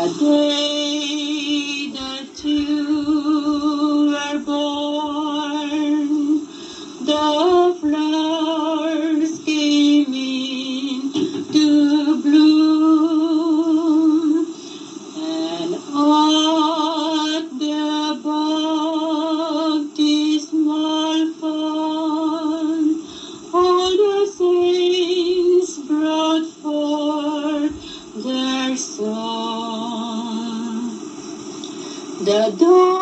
The day that you were born, the flowers came in to bloom, and at the baptismal font, all the saints brought forth their song. The dawn